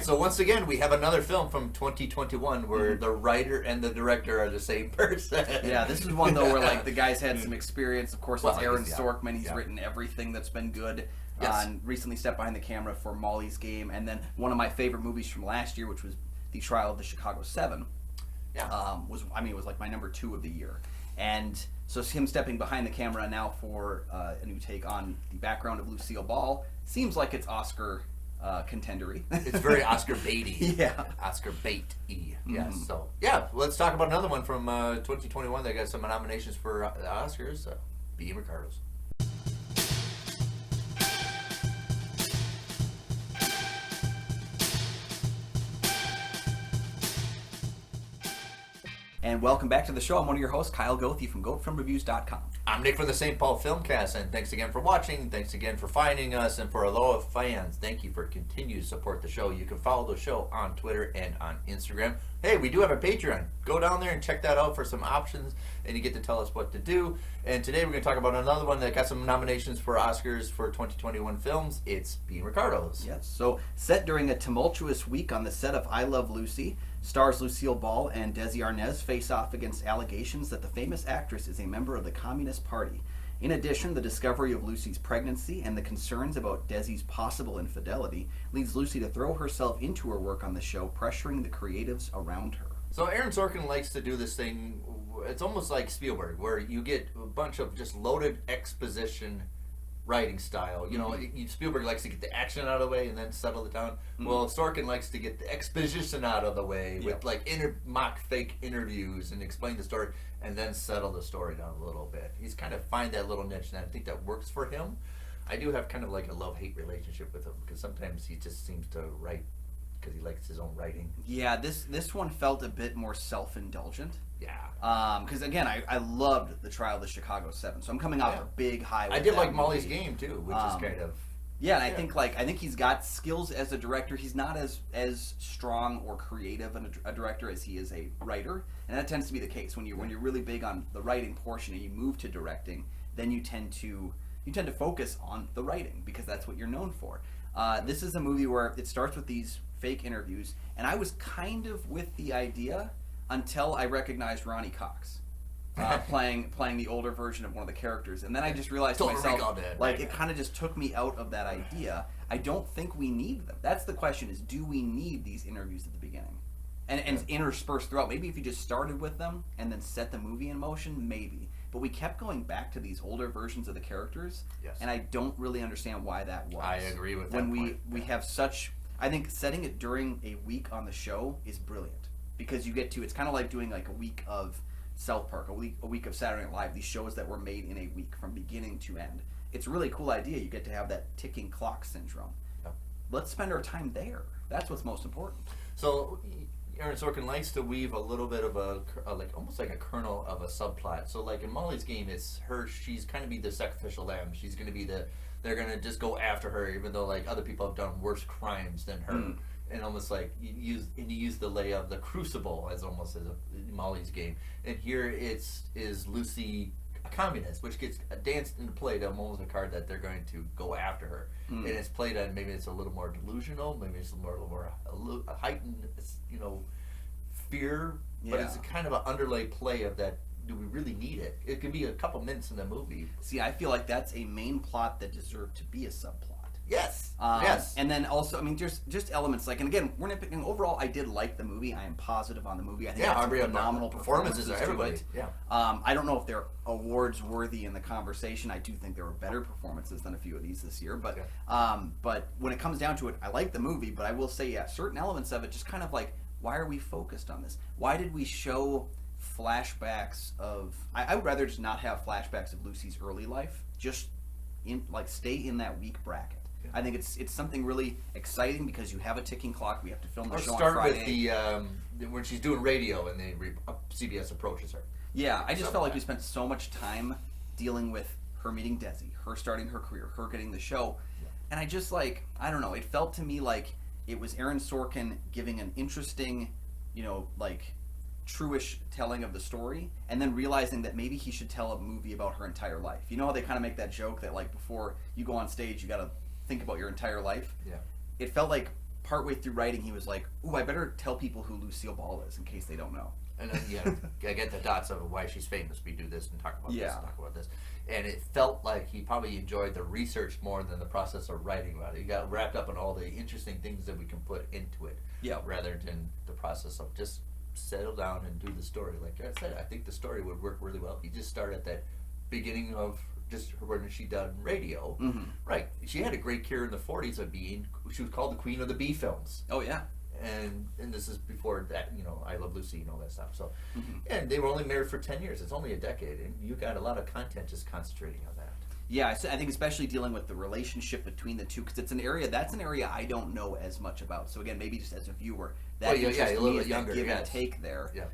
So once again, we have another film from 2021 where the writer and the director are the same person. Yeah, this is one though where like the guy's had some experience. Of course, it's Aaron Sorkin. He's Yeah. written everything that's been good. Yes. Recently stepped behind the camera for Molly's Game, and then one of my favorite movies from last year, which was The Trial of the Chicago 7. Yeah. It was like my number 2 of the year. And so him stepping behind the camera now for a new take on the background of Lucille Ball seems like it's Oscar contendery. It's very Oscar baity. Yeah. Oscar bait-y. Yes. So, yeah, let's talk about another one from 2021 that got some nominations for the Oscars. Being Ricardos. And welcome back to the show. I'm one of your hosts, Kyle Goethe from GoatFilmReviews.com. I'm Nick from the St. Paul Filmcast, and thanks again for watching. Thanks again for finding us, and for our loyal fans, thank you for continuing to support the show. You can follow the show on Twitter and on Instagram. Hey, we do have a Patreon. Go down there and check that out for some options, and you get to tell us what to do. And today we're going to talk about another one that got some nominations for Oscars for 2021 films. It's Being Ricardos. Yes. So, set during a tumultuous week on the set of I Love Lucy, stars Lucille Ball and Desi Arnaz face off against allegations that the famous actress is a member of the Communist Party. In addition, the discovery of Lucy's pregnancy and the concerns about Desi's possible infidelity leads Lucy to throw herself into her work on the show, pressuring the creatives around her. So Aaron Sorkin likes to do this thing, it's almost like Spielberg, where you get a bunch of just loaded exposition writing style. You know, Spielberg likes to get the action out of the way and then settle it down. Well, Sorkin likes to get the exposition out of the way with like mock fake interviews and explain the story and then settle the story down a little bit. He's kind of find that little niche, and I think that works for him. I do have kind of like a love-hate relationship with him because sometimes he just seems to write because he likes his own writing. Yeah, this one felt a bit more self-indulgent. Yeah. Because again, I loved The Trial of the Chicago 7, so I'm coming off a big high. I did like Molly's Game too, which is kind of and I think he's got skills as a director. He's not as strong or creative a director as he is a writer, and that tends to be the case when you're really big on the writing portion and you move to directing. Then you tend to focus on the writing because that's what you're known for. This is a movie where it starts with these fake interviews, and I was kind of with the idea until I recognized Ronnie Cox playing the older version of one of the characters, and then I just realized to myself, it kind of just took me out of that idea. I don't think we need them. That's the question: is do we need these interviews at the beginning, and interspersed throughout? Maybe if you just started with them and then set the movie in motion, maybe. But we kept going back to these older versions of the characters, and I don't really understand why that was. I agree with that. When we have such, I think setting it during a week on the show is brilliant because you get to. It's kind of like doing like a week of South Park, a week of Saturday Night Live. These shows that were made in a week from beginning to end. It's a really cool idea. You get to have that ticking clock syndrome. Yeah. Let's spend our time there. That's what's most important. So Aaron Sorkin likes to weave a little bit of almost like a kernel of a subplot. So like in Molly's Game, it's she's kind of be the sacrificial lamb. She's going to be they're going to just go after her, even though like other people have done worse crimes than her. And almost like you use the lay of the crucible as almost as Molly's Game. And here is Lucy a communist, which gets danced into play to almost a card that they're going to go after her. And it's played on, maybe it's a little more delusional, maybe it's a little more heightened, fear, but it's a kind of an underlay play of that. Do we really need it? It could be a couple minutes in the movie. See, I feel like that's a main plot that deserved to be a subplot. Yes. Yes. And then also, I mean, just elements like, and again, we're nitpicking. Overall, I did like the movie. I am positive on the movie. I think it's phenomenal performances are everybody. Yeah. I don't know if they're awards worthy in the conversation. I do think there were better performances than a few of these this year. But but when it comes down to it, I like the movie. But I will say, certain elements of it just kind of like, why are we focused on this? Why did we show flashbacks of? I would rather just not have flashbacks of Lucy's early life. Just stay in that week bracket. I think it's something really exciting because you have a ticking clock. We have to film the show on Friday. Start with the when she's doing radio and CBS approaches her. Yeah, I just felt like we spent so much time dealing with her meeting Desi, her starting her career, her getting the show, and I just I don't know. It felt to me like it was Aaron Sorkin giving an interesting, true-ish telling of the story, and then realizing that maybe he should tell a movie about her entire life. You know how they kind of make that joke that before you go on stage, you got to think about your entire life. Yeah. It felt like partway through writing, he was like, "Ooh, I better tell people who Lucille Ball is in case they don't know." And then, I get the dots of why she's famous. We do this and talk about this Yeah. and talk about this. And it felt like he probably enjoyed the research more than the process of writing about it. He got wrapped up in all the interesting things that we can put into it, Yeah. rather than the process of just settle down and do the story. Like I said, I think the story would work really well. He just started at that beginning of just when she done radio. Mm-hmm. Right. She had a great career in the 40s of being, she was called the Queen of the B films. Oh yeah. And this is before that, I Love Lucy and all that stuff. So, Mm-hmm. and they were only married for 10 years. It's only a decade, and you got a lot of content just concentrating on that. Yeah, I think especially dealing with the relationship between the two, because that's an area I don't know as much about. So again, maybe just as a viewer, that Well, interests a little me bit is younger, the give and yes. take there. Yeah.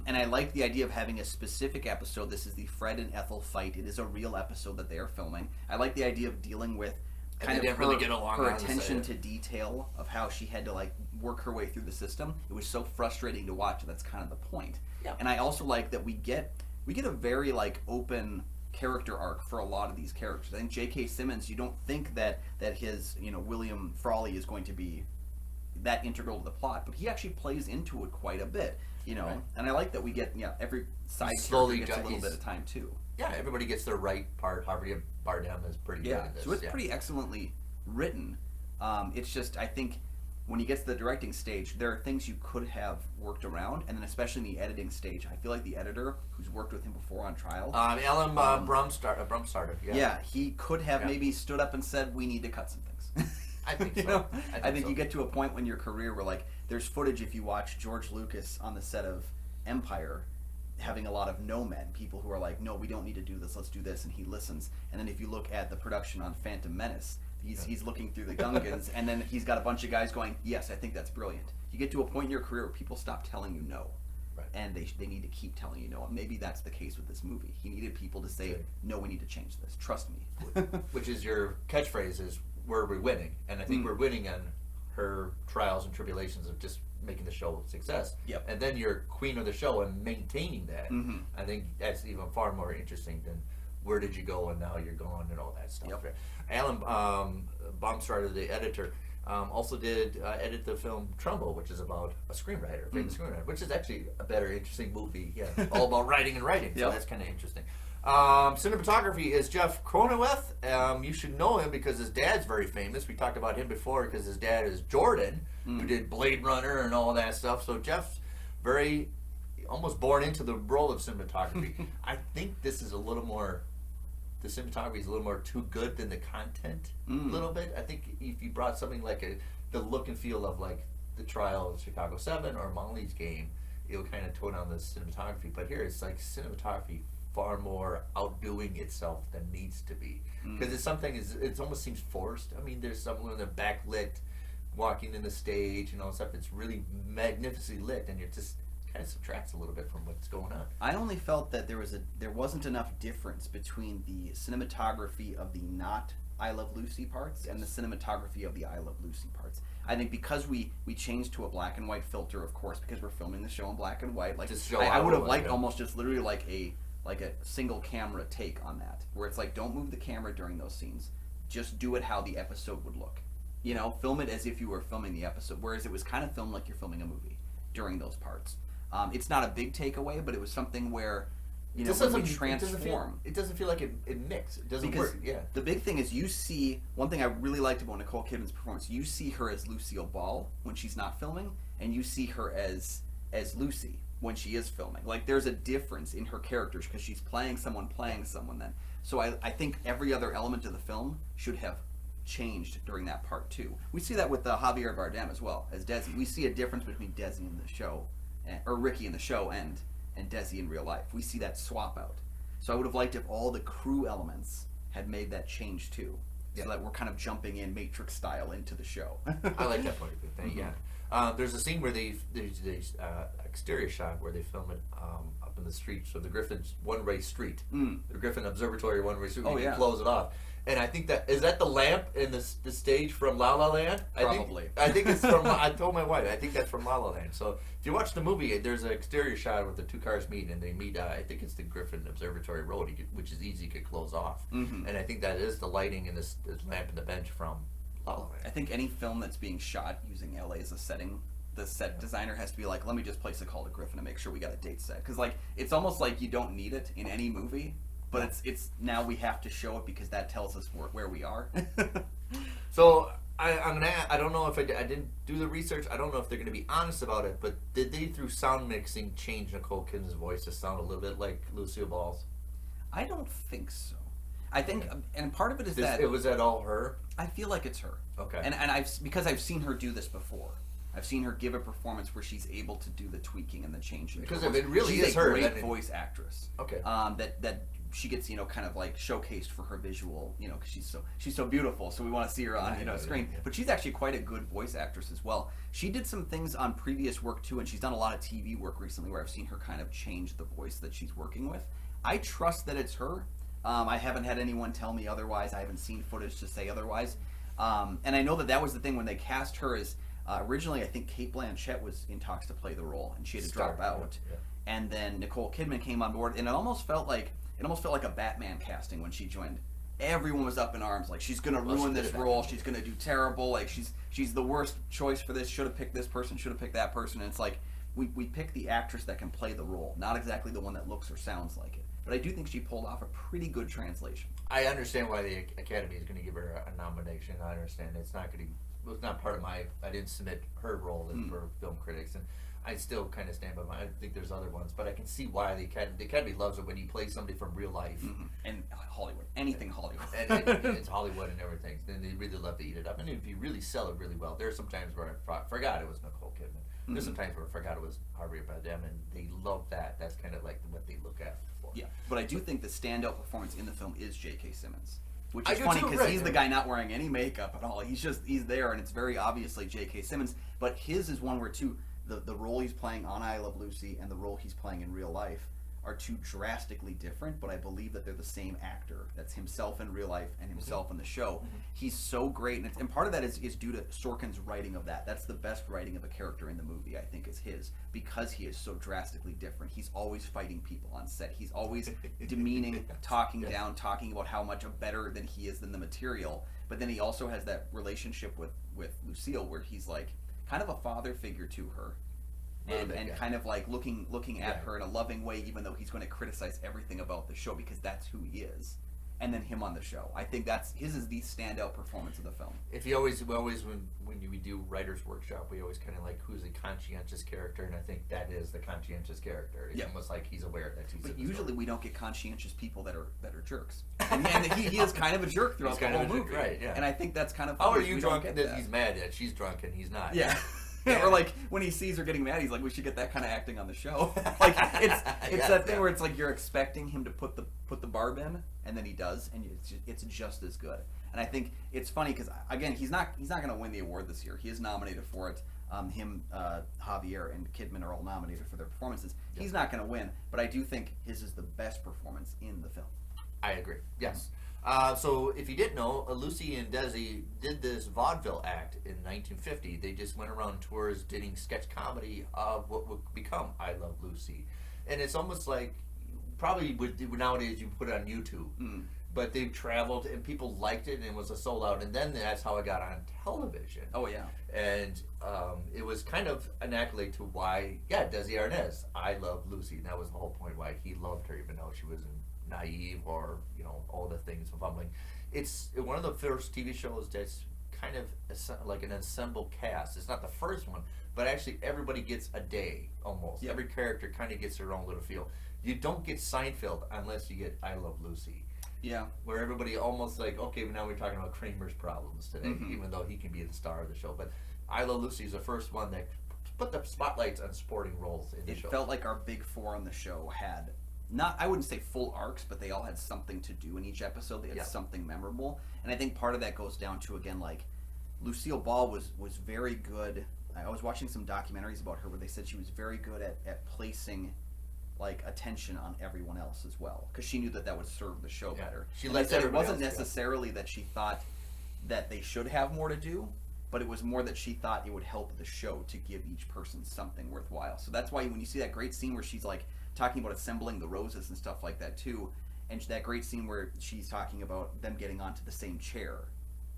And I like the idea of having a specific episode. This is the Fred and Ethel fight. It is a real episode that they are filming. I like the idea of dealing with kind of didn't really get along her on the attention set. to detail of how she had to like work her way through the system. It was so frustrating to watch. That's kind of the point. Yeah. And I also like that we get a very like open character arc for a lot of these characters. I think J.K. Simmons, you don't think that his William Frawley is going to be that integral to the plot, but he actually plays into it quite a bit. Right. And I like that we get every side Slowly character gets a little he's- bit of time too. Yeah, everybody gets their right part. Javier Bardem is pretty good in this. So it's pretty excellently written. It's just, I think, when you get to the directing stage, there are things you could have worked around, and then especially in the editing stage, I feel like the editor, who's worked with him before on trial, Alan Brumstarter. yeah, he could have Yeah. maybe stood up and said, "We need to cut some things." I think You so. know? I think so. you get to a point in your career where, like, there's footage if you watch George Lucas on the set of Empire having a lot of no men, people who are like, "No, we don't need to do this, let's do this," and he listens. And then if you look at the production on Phantom Menace, he's looking through the Gungans, and then he's got a bunch of guys going, "Yes, I think that's brilliant." You get to a point in your career where people stop telling you no. Right. And they need to keep telling you no. And maybe that's the case with this movie. He needed people to say, Good. "No, we need to change this. Trust me." Which is your catchphrase is, where we're winning. And I think we're winning on her trials and tribulations of just making the show a success. Yep. And then you're queen of the show and maintaining that. Mhm. I think that's even far more interesting than where did you go and now you're gone and all that stuff. Yep. Alan Baumstarter, the editor, also did edit the film Trumbo, which is about a screenwriter, a famous screenwriter, which is actually a better, interesting movie. Yeah, all about writing and writing. So Yep. that's kind of interesting. Cinematography is Jeff Cronenweth. You should know him because his dad's very famous. We talked about him before because his dad is Jordan, who did Blade Runner and all that stuff. So Jeff's very almost born into the role of cinematography. I think this is a little more. The cinematography is a little more too good than the content. A little bit. I think if you brought something like the look and feel of like the Trial of Chicago 7 or Molly's Game, it would kind of tone down the cinematography. But here it's like cinematography far more outdoing itself than needs to be, because it's something it almost seems forced. I mean, there's someone in the backlit walking in the stage and all that stuff. It's really magnificently lit, and it just kind of subtracts a little bit from what's going on. I only felt that there wasn't enough difference between the cinematography of the not I Love Lucy parts and the cinematography of the I Love Lucy parts. I think because we changed to a black and white filter, of course, because we're filming the show in black and white. Like Just show I how would it have was, liked yeah. almost just literally like a single camera take on that, where it's like, don't move the camera during those scenes, just do it how the episode would look. Film it as if you were filming the episode, whereas it was kind of filmed like you're filming a movie during those parts. It's not a big takeaway, but it was something where, when we transform. It doesn't feel like it mix. It doesn't Because work. Yeah. the big thing is you see, one thing I really liked about Nicole Kidman's performance, you see her as Lucille Ball when she's not filming, and you see her as Lucy when she is filming. Like, there's a difference in her characters because she's playing someone then. So I think every other element of the film should have changed during that part too. We see that with Javier Bardem as well as Desi. We see a difference between Desi in the show, or Ricky in the show, and Desi in real life. We see that swap out. So I would have liked if all the crew elements had made that change too, so that we're kind of jumping in Matrix style into the show. I like that point of view thing. Yeah. There's a scene where there's exterior shot where they film it up in the street. So the Griffin's one-way street, the Griffin Observatory one-way street. Oh, You yeah. can close it off, and I think is that the lamp in the stage from La La Land? Probably. I think it's from. I told my wife I think that's from La La Land. So if you watch the movie, there's an exterior shot where the two cars meet, and they meet. I think it's the Griffin Observatory Road, which is easy to close off, and I think that is the lighting and this lamp and the bench from following. I think any film that's being shot using LA as a setting, the set designer has to be like, let me just place a call to Griffin to make sure we got a date set. Because like, it's almost like you don't need it in any movie, but it's now we have to show it because that tells us where we are. So I don't know if I didn't do the research. I don't know if they're going to be honest about it, but did they, through sound mixing, change Nicole Kidman's voice to sound a little bit like Lucille Ball's? I don't think so. I think, and part of it is that it was at all her. I feel like it's her. Okay. And because I've seen her do this before. I've seen her give a performance where she's able to do the tweaking and the changing. Because if it really she's is a her, great then voice actress. Okay. That she gets kind of like showcased for her visual, because she's so beautiful, so we want to see her on screen. Yeah. But she's actually quite a good voice actress as well. She did some things on previous work too, and she's done a lot of TV work recently where I've seen her kind of change the voice that she's working with. I trust that it's her. I haven't had anyone tell me otherwise. I haven't seen footage to say otherwise. And I know that was the thing when they cast her as originally I think Cate Blanchett was in talks to play the role, and she had to drop out. Yeah. And then Nicole Kidman came on board, and it almost felt like a Batman casting when she joined. Everyone was up in arms, like she's gonna ruin this role. She's gonna do terrible. Like she's the worst choice for this. Should have picked this person. Should have picked that person. And it's like we pick the actress that can play the role, not exactly the one that looks or sounds like it. But I do think she pulled off a pretty good translation. I understand why the Academy is going to give her a nomination. I understand it's not going to. It was not part of my. I didn't submit her role for film critics, and I still kind of stand by my. I think there's other ones, but I can see why the Academy loves it when you play somebody from real life and Hollywood, anything Hollywood, and it's Hollywood and everything. Then they really love to eat it up, and if you really sell it really well, there are some times where I forgot it was Nicole Kidman. There's some times where I forgot it was Javier Bardem, and they love that. That's kind of like what they look at for. Yeah, but I do think the standout performance in the film is J.K. Simmons. Which is funny because he's the guy not wearing any makeup at all. He's there, and it's very obviously J.K. Simmons. But his is one where the role he's playing on I Love Lucy and the role he's playing in real life are two drastically different. But I believe that they're the same actor. That's himself in real life and himself in the show. He's so great, and part of that is due to Sorkin's writing of that. That's the best writing of a character in the movie, I think, is his, because he is so drastically different. He's always fighting people on set. He's always demeaning, talking down, talking about how much better than he is than the material. But then he also has that relationship with Lucille where he's like kind of a father figure to her. And kind of like looking at her in a loving way, even though he's going to criticize everything about the show because that's who he is. And then him on the show, I think his is the standout performance of the film. If you always when we do writers workshop, we always kind of like who's the conscientious character, and I think that is the conscientious character. It's almost like he's aware that he's. But usually we don't get conscientious people that are jerks, and he is kind of a jerk throughout the whole movie, right? Yeah. And I think that's kind of. How are you drunk that he's mad that she's drunk and he's not? Yeah. Yeah. Or like when he sees her getting mad, he's like, "We should get that kind of acting on the show." Like it's that thing where it's like you're expecting him to put the barb in, and then he does, and it's just as good. And I think it's funny because again, he's not going to win the award this year. He is nominated for it. Javier and Kidman are all nominated for their performances. Yep. He's not going to win, but I do think his is the best performance in the film. I agree. Yes. So if you didn't know, Lucy and Desi did this vaudeville act in 1950. They just went around tours doing sketch comedy of what would become I Love Lucy. And it's almost like, probably nowadays you put it on YouTube, but they traveled and people liked it and it was a sold out. And then that's how it got on television. Oh, yeah. And it was kind of an accolade to why, Desi Arnaz, I Love Lucy. And that was the whole point why he loved her, even though she was naive or all the things fumbling. It's one of the first TV shows that's kind of like an ensemble cast. It's not the first one, but actually everybody gets a day almost. Every character kind of gets their own little feel. You don't get Seinfeld unless you get I Love Lucy. Yeah. Where everybody almost like, okay, now we're talking about Kramer's problems today, even though he can be the star of the show. But I Love Lucy is the first one that put the spotlights on supporting roles in the show. It felt like our big four on the show had I wouldn't say full arcs, but they all had something to do in each episode. They had something memorable. And I think part of that goes down to, again, like, Lucille Ball was very good. I was watching some documentaries about her where they said she was very good at placing, like, attention on everyone else as well. Because she knew that would serve the show better. She said it wasn't necessarily that she thought that they should have more to do, but it was more that she thought it would help the show to give each person something worthwhile. So that's why when you see that great scene where she's, like, talking about assembling the roses and stuff like that too, and that great scene where she's talking about them getting onto the same chair,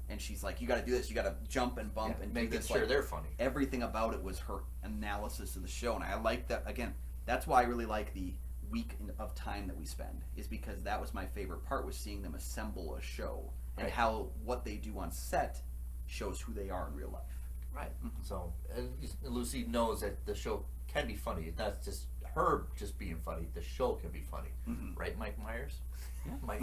and she's like, you got to do this, you got to jump and bump and make do this. Sure, like, they're funny. Everything about it was her analysis of the show, and I like that. Again, that's why I really like the week of time that we spend, is because that was my favorite part, was seeing them assemble a show and how what they do on set shows who they are in real life. Right. So Lucy knows that the show can be funny. It's not just her just being funny. The show can be funny. Right, Mike Myers? Yeah. Mike.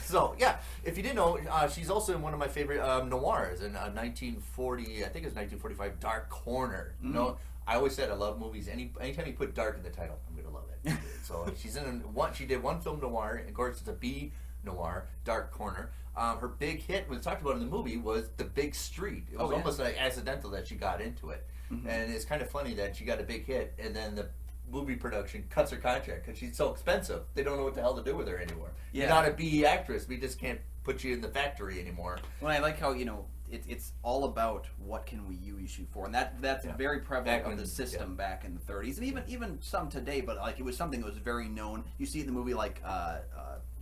So, yeah, if you didn't know, she's also in one of my favorite noirs in 1940, I think it was 1945, Dark Corner. You know, I always said I love movies. Anytime you put dark in the title, I'm going to love it. So she did one film noir, and of course it's a B noir, Dark Corner. Her big hit, was talked about in the movie, was The Big Street. It was almost like accidental that she got into it. And it's kind of funny that she got a big hit, and then the movie production cuts her contract because she's so expensive. They don't know what the hell to do with her anymore. Yeah. You're not a B actress. We just can't put you in the factory anymore. Well, I like how, it's all about what can we use you for, and that's very prevalent of the system back in the 30s, and even some today. But like, it was something that was very known. You see in the movie like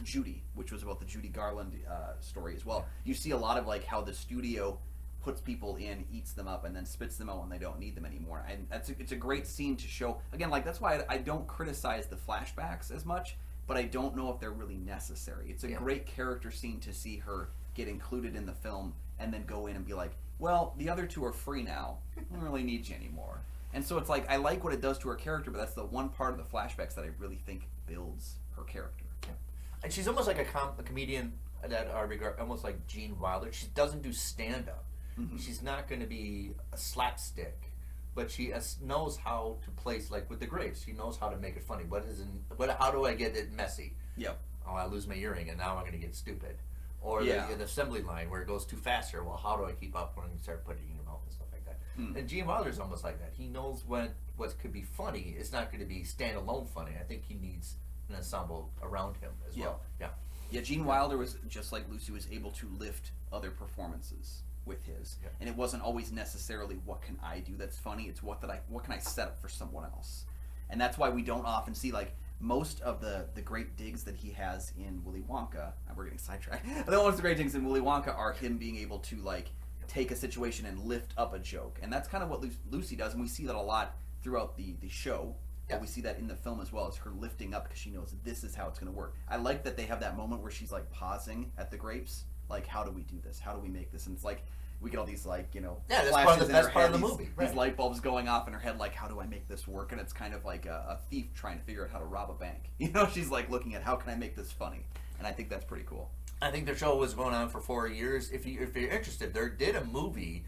Judy, which was about the Judy Garland story as well. You see a lot of like how the studio puts people in, eats them up, and then spits them out when they don't need them anymore. And it's a great scene to show. Again, like, that's why I don't criticize the flashbacks as much, but I don't know if they're really necessary. It's a great character scene to see her get included in the film and then go in and be like, well, the other two are free now. I don't really need you anymore. And so it's like, I like what it does to her character, but that's the one part of the flashbacks that I really think builds her character. Yeah. And she's almost like a comedian that I regard, almost like Gene Wilder. She doesn't do stand-up. She's not going to be a slapstick, but she knows how to place, like with the grapes. She knows how to make it funny. How do I get it messy? Yep. Oh, I lose my earring, and now I'm going to get stupid. Or the assembly line where it goes too faster. Well, how do I keep up when you start putting it in your mouth and stuff like that? And Gene Wilder's almost like that. He knows what could be funny. It's not going to be standalone funny. I think he needs an ensemble around him as well. Yeah, Gene Wilder was, just like Lucy, was able to lift other performances with his, and it wasn't always necessarily what can I do that's funny. It's what can I set up for someone else, and that's why we don't often see, like, most of the great digs that he has in Willy Wonka. We're getting sidetracked. But most of the great digs in Willy Wonka are him being able to, like, take a situation and lift up a joke, and that's kind of what Lucy does, and we see that a lot throughout the show. But we see that in the film as well, as her lifting up because she knows this is how it's going to work. I like that they have that moment where she's like pausing at the grapes, like, how do we do this? How do we make this? And it's like, we get all these, like, that's flashes part of the these, movie. These light bulbs going off in her head, like, how do I make this work? And it's kind of like a thief trying to figure out how to rob a bank. She's like looking at, how can I make this funny? And I think that's pretty cool. I think the show was going on for 4 years. If you're interested, there did a movie.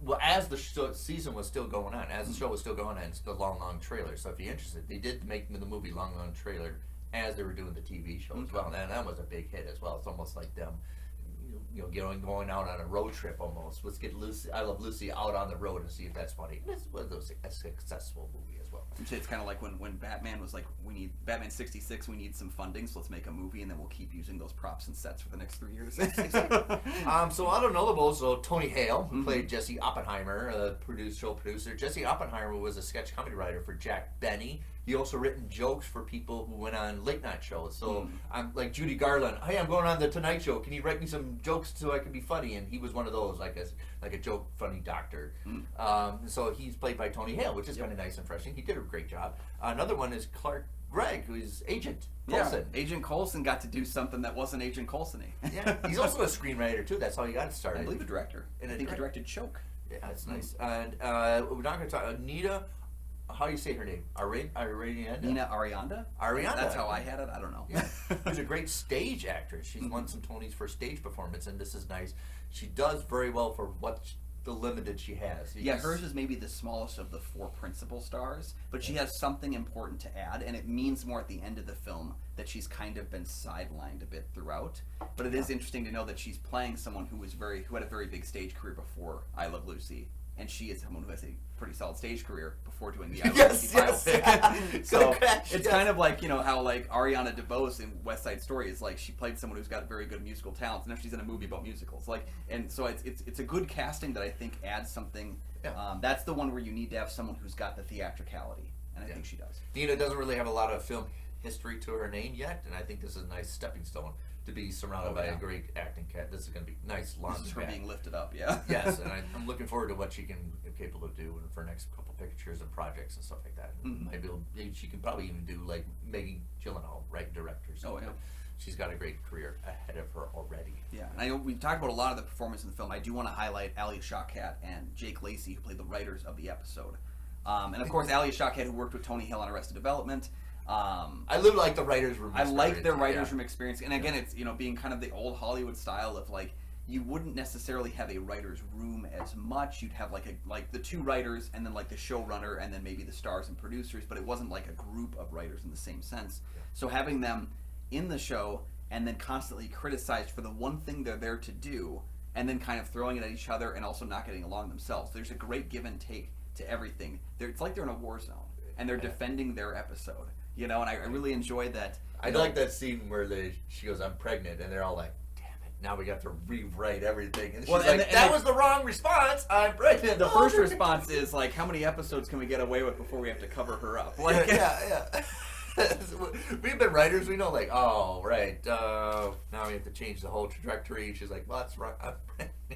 Well, as the season was still going on, as the show was still going on, it's the Long Trailer. So if you're interested, they did make the movie Long Trailer as they were doing the TV show as well, and that was a big hit as well. It's almost like them, going out on a road trip almost. Let's get Lucy, I Love Lucy, out on the road and see if that's funny. This was a successful movie as well. It's kind of like when Batman was like, we need Batman 66, we need some funding, so let's make a movie, and then we'll keep using those props and sets for the next 3 years. So other notables, Tony Hale, who played Jesse Oppenheimer, show producer. Jesse Oppenheimer was a sketch comedy writer for Jack Benny. He also written jokes for people who went on late night shows. So I'm like Judy Garland. Hey, I'm going on the Tonight Show. Can you write me some jokes so I can be funny? And he was one of those, like a joke funny doctor. So he's played by Tony Hale, which is kind of nice and refreshing. He did a great job. Another one is Gregg, who's Agent Coulson. Yeah, Agent Coulson got to do something that wasn't Agent Coulson-y. Yeah, he's also a screenwriter too. That's how he got started. I believe a director. I think he directed Choke. Yeah, that's nice. And we're not going to talk. Anita. How do you say her name? Arianda? Nina Arianda? Arianda. That's how I had it. I don't know. Yeah. She's a great stage actress. She's won some Tonys for stage performance, and this is nice. She does very well for the limited she has. Yeah, hers is maybe the smallest of the 4 principal stars, but she has something important to add, and it means more at the end of the film that she's kind of been sidelined a bit throughout. But it is interesting to know that she's playing someone who had a very big stage career before I Love Lucy. And she is someone who has a pretty solid stage career before doing the yes. So it's kind of like, how like Ariana DeBose in West Side Story is like, she played someone who's got very good musical talents, and now she's in a movie about musicals. Like, and so it's a good casting that I think adds something. Yeah. That's the one where you need to have someone who's got the theatricality, and I think she does. Nina doesn't really have a lot of film history to her name yet, and I think this is a nice stepping stone to be surrounded by a great acting cat. This is going to be nice launch. This is her being lifted up, yeah. Yes, and I'm looking forward to what she can be capable of doing for next couple pictures and projects and stuff like that. Maybe she can probably even do like Maggie Gyllenhaal, right, directors. Oh yeah. She's got a great career ahead of her already. Yeah, and I know we've talked about a lot of the performance in the film. I do want to highlight Alia Shawkat and Jake Lacey, who played the writers of the episode. And of course, Alia Shawkat, who worked with Tony Hill on Arrested Development. I live like the writers' room. I like their writers' room experience, and again, it's being kind of the old Hollywood style of like you wouldn't necessarily have a writers' room as much. You'd have like the two writers, and then like the showrunner, and then maybe the stars and producers. But it wasn't like a group of writers in the same sense. Yeah. So having them in the show and then constantly criticized for the one thing they're there to do, and then kind of throwing it at each other, and also not getting along themselves. There's a great give and take to everything. It's like they're in a war zone, and they're defending their episode. And I really enjoyed that. I like that scene where she goes, "I'm pregnant," and they're all like, "Damn it! Now we got to rewrite everything." And she's like, "That was the wrong response. I'm pregnant." The first response is like, "How many episodes can we get away with before we have to cover her up?" Like, yeah. We've been writers. We know, like, oh, right. Now we have to change the whole trajectory. She's like, "Well, that's right."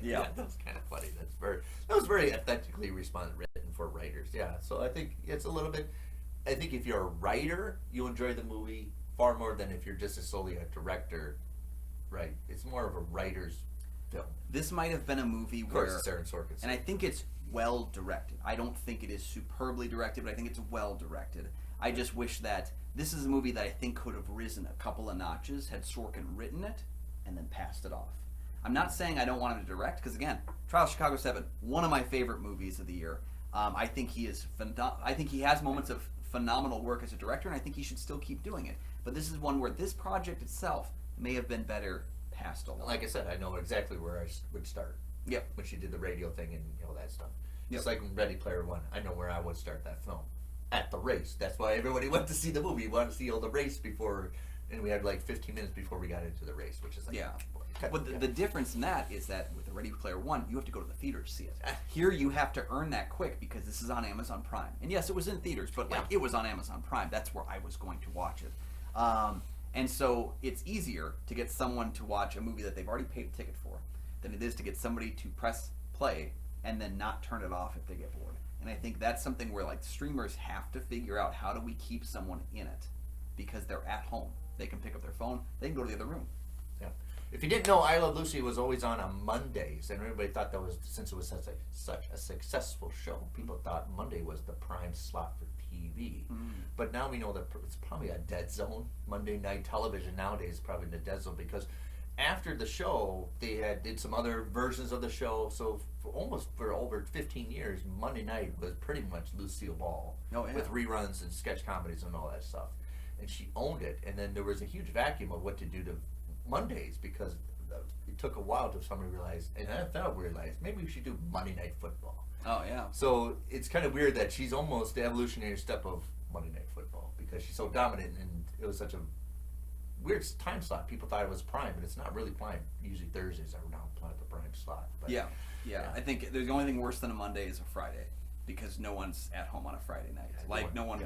Yeah, that was kind of funny. That was very authentically written for writers. Yeah, so I think it's a little bit. I think if you're a writer, you enjoy the movie far more than if you're just solely a director. Right? It's more of a writer's film. This might have been a movie where, of course, it's Aaron Sorkin, and I think it's well directed. I don't think it is superbly directed, but I think it's well directed. I just wish that this is a movie that I think could have risen a couple of notches had Sorkin written it and then passed it off. I'm not saying I don't want him to direct, because again, Trial of Chicago 7, one of my favorite movies of the year. I think he is. I think he has moments of phenomenal work as a director, and I think he should still keep doing it. But this is one where this project itself may have been better passed along. Like I said, I know exactly where I would start. Yep. When she did the radio thing and all that stuff. Yep. Just like Ready Player One, I know where I would start that film. At the race. That's why everybody went to see the movie. We wanted to see all the race before, and we had like 15 minutes before we got into the race, which is like... Yeah. But the difference in that is that with the Ready Player One, you have to go to the theater to see it. Here, you have to earn that quick because this is on Amazon Prime. And yes, it was in theaters, but it was on Amazon Prime. That's where I was going to watch it. And so it's easier to get someone to watch a movie that they've already paid a ticket for than it is to get somebody to press play and then not turn it off if they get bored. And I think that's something where like streamers have to figure out, how do we keep someone in it, because they're at home. They can pick up their phone. They can go to the other room. Yeah. If you didn't know, I Love Lucy was always on Mondays, and everybody thought that was, since it was such a successful show, people thought Monday was the prime slot for TV. But now we know that it's probably a dead zone. Monday night television nowadays is probably in the dead zone, because after the show, they did some other versions of the show. So for over 15 years, Monday night was pretty much Lucille Ball with reruns and sketch comedies and all that stuff. And she owned it. And then there was a huge vacuum of what to do to Mondays, because it took a while till somebody realized, and NFL realized, maybe we should do Monday Night Football. Oh, yeah. So it's kind of weird that she's almost the evolutionary step of Monday Night Football, because she's so dominant, and it was such a weird time slot. People thought it was prime, but it's not really prime. Usually Thursdays are now the prime slot. But yeah. I think the only thing worse than a Monday is a Friday, because no one's at home on a Friday night.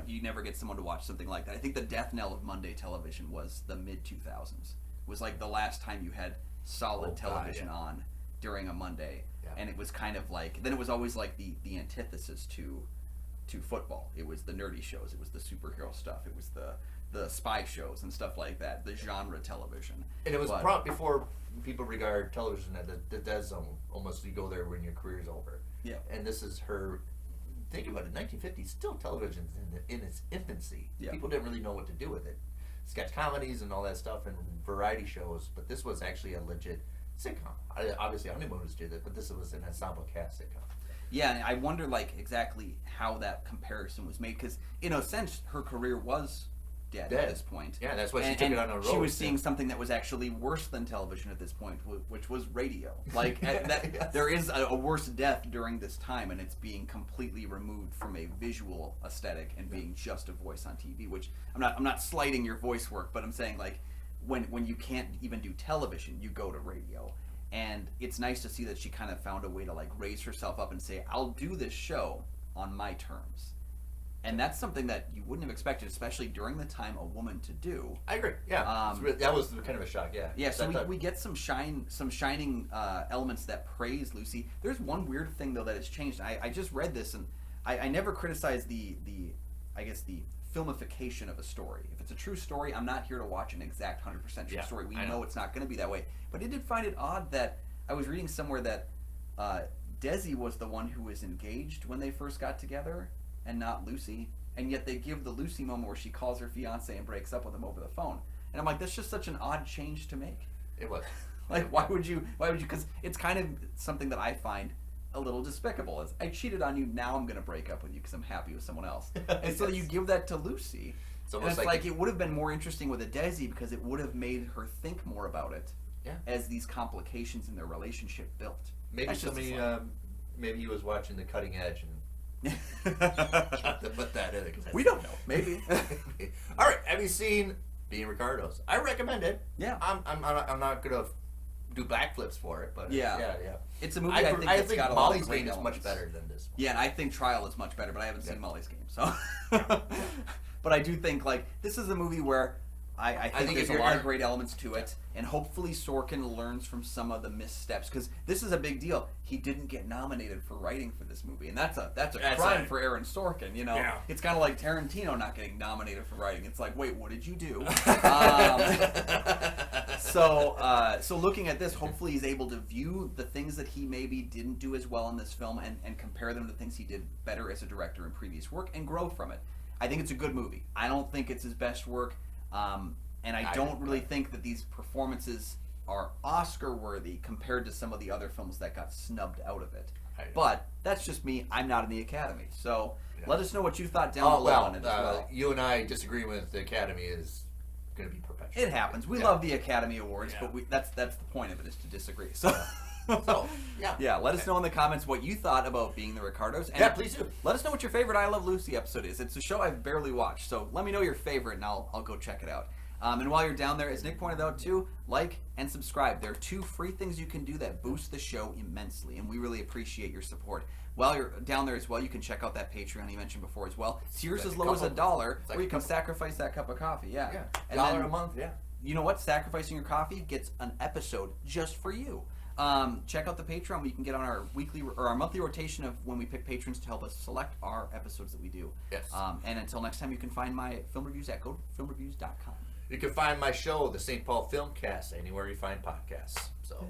You never get someone to watch something like that. I think the death knell of Monday television was the mid-2000s. Was like the last time you had solid television on during a Monday. And it was kind of like, then it was always like the antithesis to football. It was the nerdy shows, it was the superhero stuff, it was the spy shows and stuff like that, the genre television. And it was before people regard television as the dead zone. Almost, you go there when your career's over. Yeah. And this is her, think about it, 1950s, still television's in its infancy. Yeah. People didn't really know what to do with it. Sketch comedies and all that stuff and variety shows, but this was actually a legit sitcom. Obviously, Honeymooners did it, but this was an ensemble cast sitcom. Yeah, and I wonder like exactly how that comparison was made, because in a sense, her career was dead at this point. Yeah, that's why she took it on a road. She was seeing something that was actually worse than television at this point, which was radio. Like there is a worse death during this time, and it's being completely removed from a visual aesthetic and being just a voice on TV. Which I'm not slighting your voice work, but I'm saying like when you can't even do television, you go to radio. And it's nice to see that she kind of found a way to like raise herself up and say, I'll do this show on my terms. And that's something that you wouldn't have expected, especially during the time, a woman to do. I agree. Yeah, that was kind of a shock. Yeah. Yeah. So we get some shining elements that praise Lucy. There's one weird thing though that has changed. I just read this, and I never criticize the filmification of a story. If it's a true story, I'm not here to watch an exact 100% true story. We know it's not going to be that way. But I did find it odd that I was reading somewhere that Desi was the one who was engaged when they first got together, and not Lucy, and yet they give the Lucy moment where she calls her fiance and breaks up with him over the phone. And I'm like, that's just such an odd change to make. It was. Like, why would you, because it's kind of something that I find a little despicable. Is I cheated on you, now I'm going to break up with you because I'm happy with someone else. And so you give that to Lucy. It's like it would have been more interesting with a Desi because it would have made her think more about it as these complications in their relationship built. Maybe somebody, maybe he was watching The Cutting Edge and to put that in it. We don't know. Maybe. All right. Have you seen Being Ricardos? I recommend it. Yeah. I'm not gonna do backflips for it, but yeah. It's a movie I think got a lot of Molly's Game is much better than this one. Yeah, and I think Trial is much better, but I haven't seen Molly's Game, so. But I do think this is a movie where I think there's a lot of great elements to it, and hopefully Sorkin learns from some of the missteps, because this is a big deal. He didn't get nominated for writing for this movie, and that's a crime for Aaron Sorkin. You know, it's kind of like Tarantino not getting nominated for writing. It's like, wait, what did you do? So looking at this, hopefully he's able to view the things that he maybe didn't do as well in this film and compare them to things he did better as a director in previous work and grow from it. I think it's a good movie. I don't think it's his best work. And I don't really think that these performances are Oscar-worthy compared to some of the other films that got snubbed out of it. But that's just me. I'm not in the Academy. So let us know what you thought down below on it as well. You and I disagree with the Academy is going to be perpetual. It happens. We love the Academy Awards, but that's the point of it, is to disagree. So, let us know in the comments what you thought about Being the Ricardos. And please do. Let us know what your favorite I Love Lucy episode is. It's a show I've barely watched, so let me know your favorite, and I'll go check it out. And while you're down there, as Nick pointed out too, like and subscribe. There are 2 free things you can do that boost the show immensely, and we really appreciate your support. While you're down there as well, you can check out that Patreon you mentioned before as well. Tiers as low as $1, or you can sacrifice that cup of coffee. Yeah. And $1 a month. Yeah. You know what? Sacrificing your coffee gets an episode just for you. Check out the Patreon where you can get on our weekly or our monthly rotation of when we pick patrons to help us select our episodes that we do. Yes. And until next time, you can find my film reviews at GoFilmReviews.com. You can find my show, the St. Paul Filmcast, anywhere you find podcasts. So.